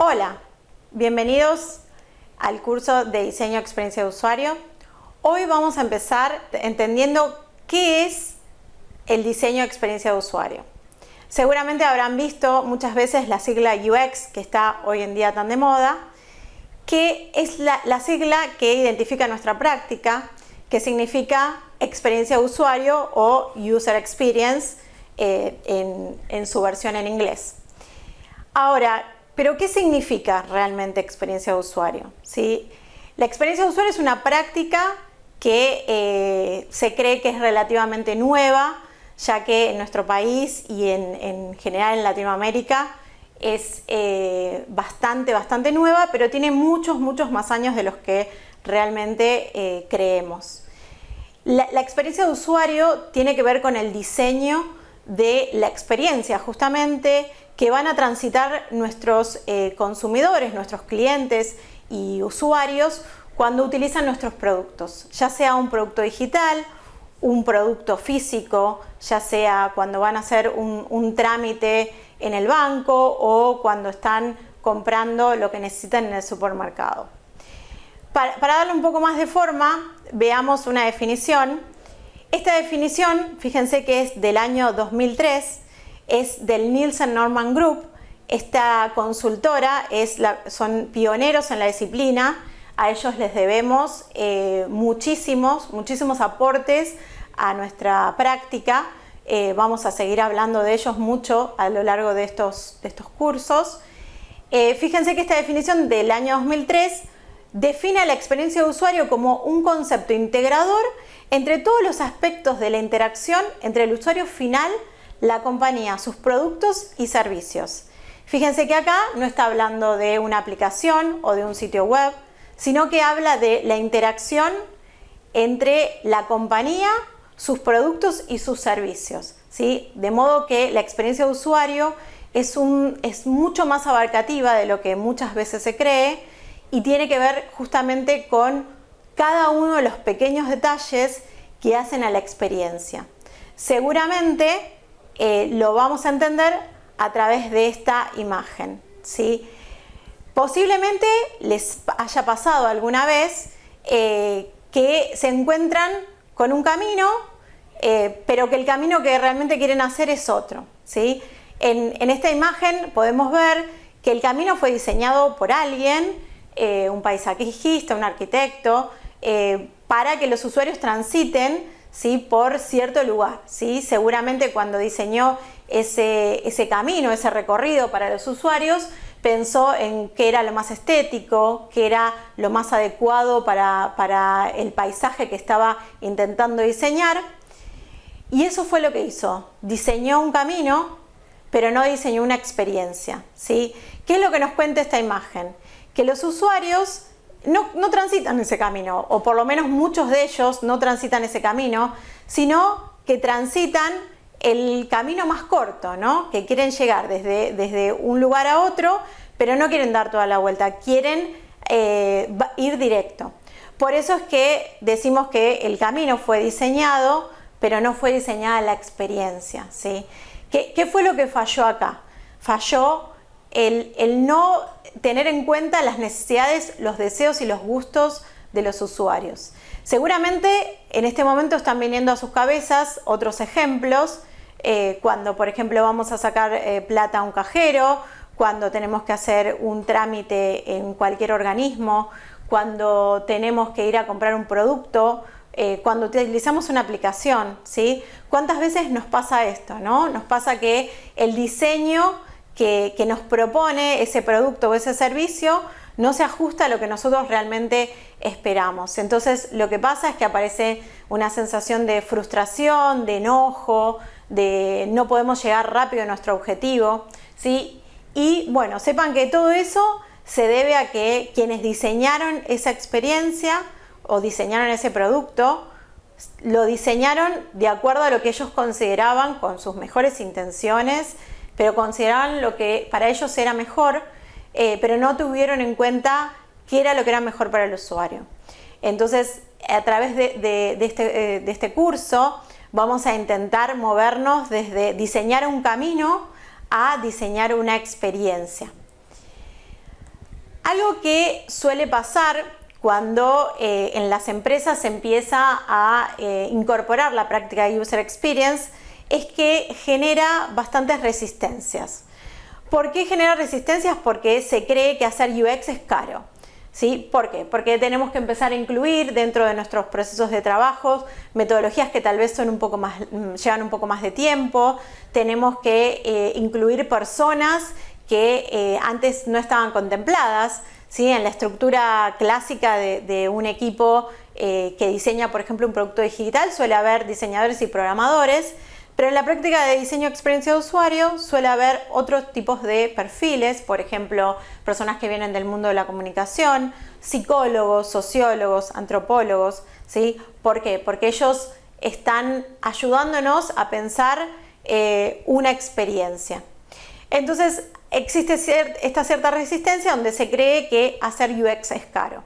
Hola, bienvenidos al curso de diseño experiencia de usuario. Hoy vamos a empezar entendiendo qué es el diseño de experiencia de usuario. Seguramente habrán visto muchas veces la sigla UX, que está hoy en día tan de moda, que es la sigla que identifica nuestra práctica, que significa experiencia de usuario o User Experience en su versión en inglés. Ahora, ¿pero qué significa realmente experiencia de usuario? ¿Sí? La experiencia de usuario es una práctica que se cree que es relativamente nueva, ya que en nuestro país y en general en Latinoamérica es bastante nueva, pero tiene muchos más años de los que realmente creemos. La experiencia de usuario tiene que ver con el diseño de la experiencia, justamente, que van a transitar nuestros consumidores, nuestros clientes y usuarios cuando utilizan nuestros productos, ya sea un producto digital, un producto físico, ya sea cuando van a hacer un trámite en el banco o cuando están comprando lo que necesitan en el supermercado. Para darle un poco más de forma, veamos una definición. Esta definición, fíjense que es del año 2003, es del Nielsen Norman Group. Esta consultora son pioneros en la disciplina. A ellos les debemos muchísimos aportes a nuestra práctica. Vamos a seguir hablando de ellos mucho a lo largo de estos cursos. Fíjense que esta definición del año 2003 define la experiencia de usuario como un concepto integrador entre todos los aspectos de la interacción entre el usuario final, la compañía, sus productos y servicios. Fíjense que acá no está hablando de una aplicación o de un sitio web, sino que habla de la interacción entre la compañía, sus productos y sus servicios, ¿sí? De modo que la experiencia de usuario es mucho más abarcativa de lo que muchas veces se cree y tiene que ver justamente con cada uno de los pequeños detalles que hacen a la experiencia. Seguramente lo vamos a entender a través de esta imagen, ¿sí? Posiblemente les haya pasado alguna vez que se encuentran con un camino, pero que el camino que realmente quieren hacer es otro, ¿sí? En esta imagen podemos ver que el camino fue diseñado por alguien, un paisajista, un arquitecto, para que los usuarios transiten, ¿sí?, por cierto lugar, ¿sí? Seguramente cuando diseñó ese camino, ese recorrido para los usuarios, pensó en qué era lo más estético, qué era lo más adecuado para el paisaje que estaba intentando diseñar. Y eso fue lo que hizo. Diseñó un camino, pero no diseñó una experiencia, ¿sí? ¿Qué es lo que nos cuenta esta imagen? Que los usuarios no transitan ese camino, o por lo menos muchos de ellos no transitan ese camino, sino que transitan el camino más corto, ¿no? Que quieren llegar desde un lugar a otro, pero no quieren dar toda la vuelta, quieren ir directo. Por eso es que decimos que el camino fue diseñado, pero no fue diseñada la experiencia, ¿sí? ¿Qué fue lo que falló acá? Falló el no tener en cuenta las necesidades, los deseos y los gustos de los usuarios. Seguramente en este momento están viniendo a sus cabezas otros ejemplos, cuando por ejemplo vamos a sacar plata a un cajero, cuando tenemos que hacer un trámite en cualquier organismo, cuando tenemos que ir a comprar un producto, cuando utilizamos una aplicación, ¿sí? ¿Cuántas veces nos pasa esto, ¿no? Nos pasa que el diseño que nos propone ese producto o ese servicio no se ajusta a lo que nosotros realmente esperamos. Entonces lo que pasa es que aparece una sensación de frustración, de enojo, de no podemos llegar rápido a nuestro objetivo, ¿sí? Y bueno, sepan que todo eso se debe a que quienes diseñaron esa experiencia o diseñaron ese producto, lo diseñaron de acuerdo a lo que ellos consideraban con sus mejores intenciones, pero consideraban lo que para ellos era mejor, pero no tuvieron en cuenta qué era lo que era mejor para el usuario. Entonces, a través de este curso, vamos a intentar movernos desde diseñar un camino a diseñar una experiencia. Algo que suele pasar cuando en las empresas se empieza a incorporar la práctica de User Experience es que genera bastantes resistencias. ¿Por qué genera resistencias? Porque se cree que hacer UX es caro. ¿Sí? ¿Por qué? Porque tenemos que empezar a incluir dentro de nuestros procesos de trabajo metodologías que tal vez son llevan un poco más de tiempo. Tenemos que incluir personas que antes no estaban contempladas, ¿sí? En la estructura clásica de un equipo que diseña, por ejemplo, un producto digital, suele haber diseñadores y programadores, pero en la práctica de diseño de experiencia de usuario suele haber otros tipos de perfiles, por ejemplo, personas que vienen del mundo de la comunicación, psicólogos, sociólogos, antropólogos, ¿sí? ¿Por qué? Porque ellos están ayudándonos a pensar una experiencia. Entonces, existe esta cierta resistencia donde se cree que hacer UX es caro.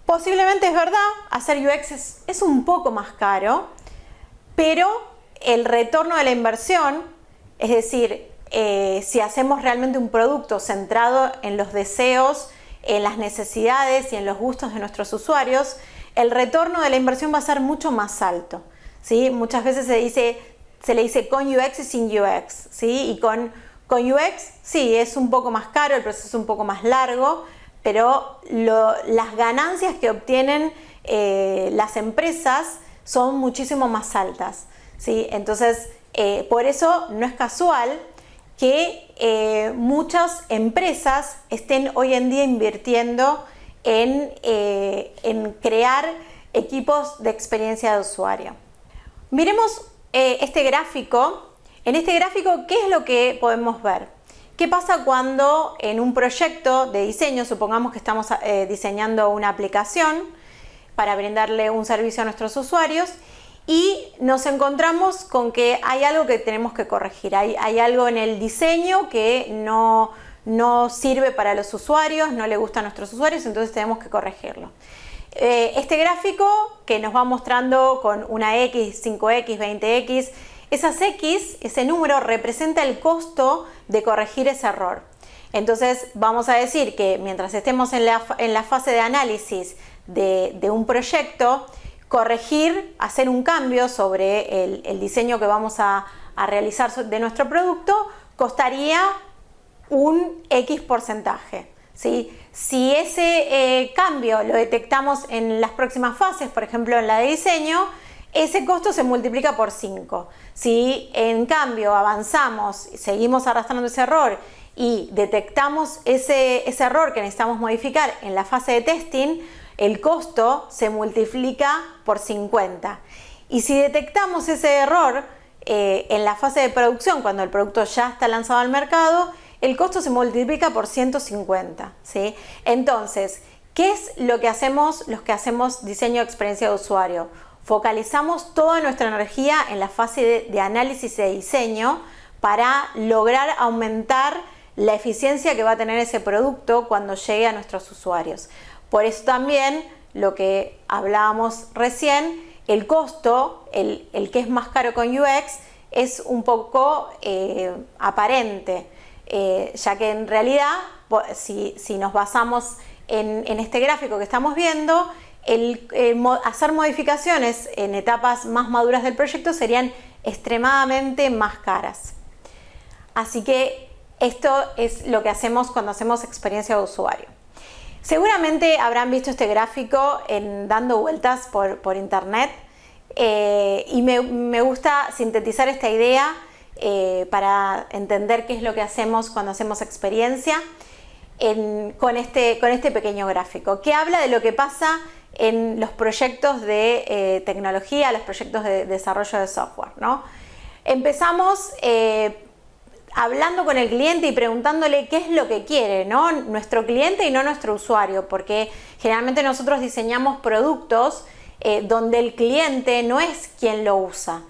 Posiblemente es verdad, hacer UX es un poco más caro, pero el retorno de la inversión, es decir, si hacemos realmente un producto centrado en los deseos, en las necesidades y en los gustos de nuestros usuarios, el retorno de la inversión va a ser mucho más alto, ¿sí? Muchas veces se le dice con UX y sin UX, ¿sí? Y con UX, sí, es un poco más caro, el proceso es un poco más largo, pero las ganancias que obtienen las empresas son muchísimo más altas, ¿sí? Entonces, por eso no es casual que muchas empresas estén hoy en día invirtiendo en crear equipos de experiencia de usuario. Miremos este gráfico. En este gráfico, ¿qué es lo que podemos ver? ¿Qué pasa cuando en un proyecto de diseño, supongamos que estamos diseñando una aplicación para brindarle un servicio a nuestros usuarios y nos encontramos con que hay algo que tenemos que corregir, hay algo en el diseño que no sirve para los usuarios, no le gusta a nuestros usuarios, entonces tenemos que corregirlo. Este gráfico que nos va mostrando con una X, 5X, 20X, esas X, ese número representa el costo de corregir ese error. Entonces vamos a decir que mientras estemos en la fase de análisis de un proyecto, corregir, hacer un cambio sobre el diseño que vamos a realizar de nuestro producto, costaría un X porcentaje, ¿sí? Si ese cambio lo detectamos en las próximas fases, por ejemplo en la de diseño, ese costo se multiplica por 5. Si en cambio avanzamos, seguimos arrastrando ese error y detectamos ese error que necesitamos modificar en la fase de testing, el costo se multiplica por 50. Y si detectamos ese error en la fase de producción, cuando el producto ya está lanzado al mercado, el costo se multiplica por 150, ¿sí? Entonces, ¿qué es lo que hacemos los que hacemos diseño de experiencia de usuario? Focalizamos toda nuestra energía en la fase de análisis y de diseño para lograr aumentar la eficiencia que va a tener ese producto cuando llegue a nuestros usuarios. Por eso también, lo que hablábamos recién, el costo, el que es más caro con UX, es un poco aparente, ya que en realidad, si nos basamos en este gráfico que estamos viendo, hacer modificaciones en etapas más maduras del proyecto serían extremadamente más caras. Así que esto es lo que hacemos cuando hacemos experiencia de usuario. Seguramente habrán visto este gráfico dando vueltas por internet y me gusta sintetizar esta idea para entender qué es lo que hacemos cuando hacemos experiencia con este pequeño gráfico, que habla de lo que pasa en los proyectos de tecnología, los proyectos de desarrollo de software, ¿no? Empezamos hablando con el cliente y preguntándole qué es lo que quiere, ¿no? Nuestro cliente y no nuestro usuario, porque generalmente nosotros diseñamos productos donde el cliente no es quien lo usa,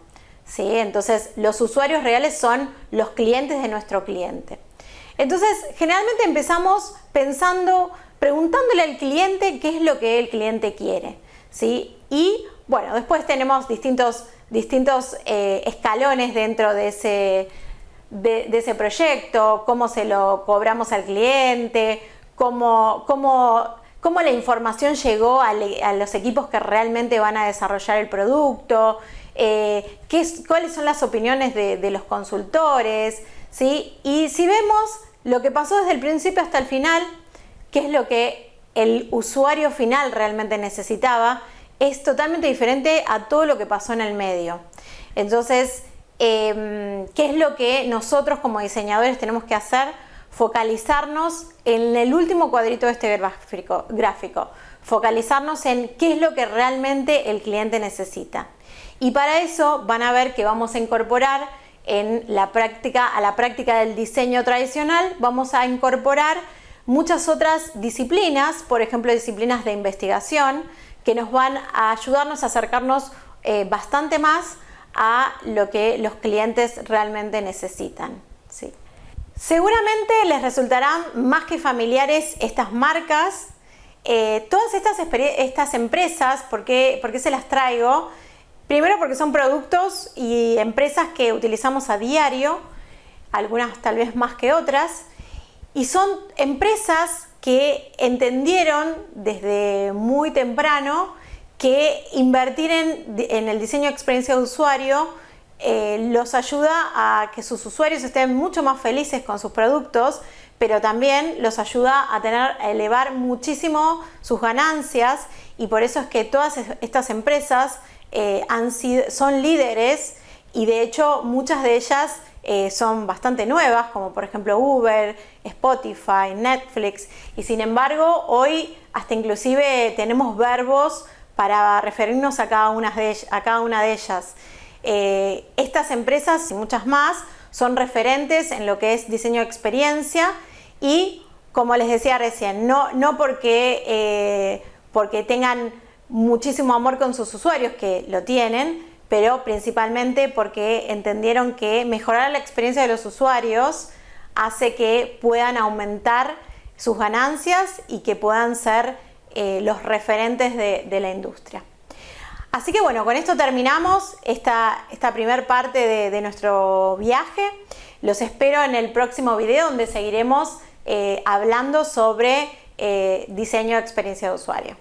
¿sí? Entonces los usuarios reales son los clientes de nuestro cliente. Entonces generalmente empezamos preguntándole al cliente qué es lo que el cliente quiere, ¿sí? Y bueno, después tenemos distintos escalones dentro de ese proyecto, cómo se lo cobramos al cliente, cómo la información llegó a los equipos que realmente van a desarrollar el producto, cuáles son las opiniones de los consultores, ¿sí? Y si vemos lo que pasó desde el principio hasta el final, qué es lo que el usuario final realmente necesitaba, es totalmente diferente a todo lo que pasó en el medio. Entonces, ¿qué es lo que nosotros como diseñadores tenemos que hacer? Focalizarnos en el último cuadrito de este gráfico, focalizarnos en qué es lo que realmente el cliente necesita. Y para eso van a ver que vamos a incorporar a la práctica del diseño tradicional, vamos a incorporar muchas otras disciplinas, por ejemplo, disciplinas de investigación, que nos van a ayudarnos a acercarnos bastante más a lo que los clientes realmente necesitan, ¿sí? Seguramente les resultarán más que familiares estas marcas, todas estas empresas. ¿Por qué se las traigo? Primero porque son productos y empresas que utilizamos a diario, algunas tal vez más que otras, y son empresas que entendieron desde muy temprano que invertir en el diseño de experiencia de usuario los ayuda a que sus usuarios estén mucho más felices con sus productos, pero también los ayuda a elevar muchísimo sus ganancias, y por eso es que todas estas empresas son líderes, y de hecho muchas de ellas son bastante nuevas, como por ejemplo Uber, Spotify, Netflix, y sin embargo hoy hasta inclusive tenemos verbos para referirnos a cada una de ellas. Estas empresas y muchas más son referentes en lo que es diseño de experiencia, y como les decía recién, no porque tengan muchísimo amor con sus usuarios, que lo tienen, pero principalmente porque entendieron que mejorar la experiencia de los usuarios hace que puedan aumentar sus ganancias y que puedan ser los referentes de la industria. Así que bueno, con esto terminamos esta primera parte de nuestro viaje. Los espero en el próximo video, donde seguiremos hablando sobre diseño de experiencia de usuario.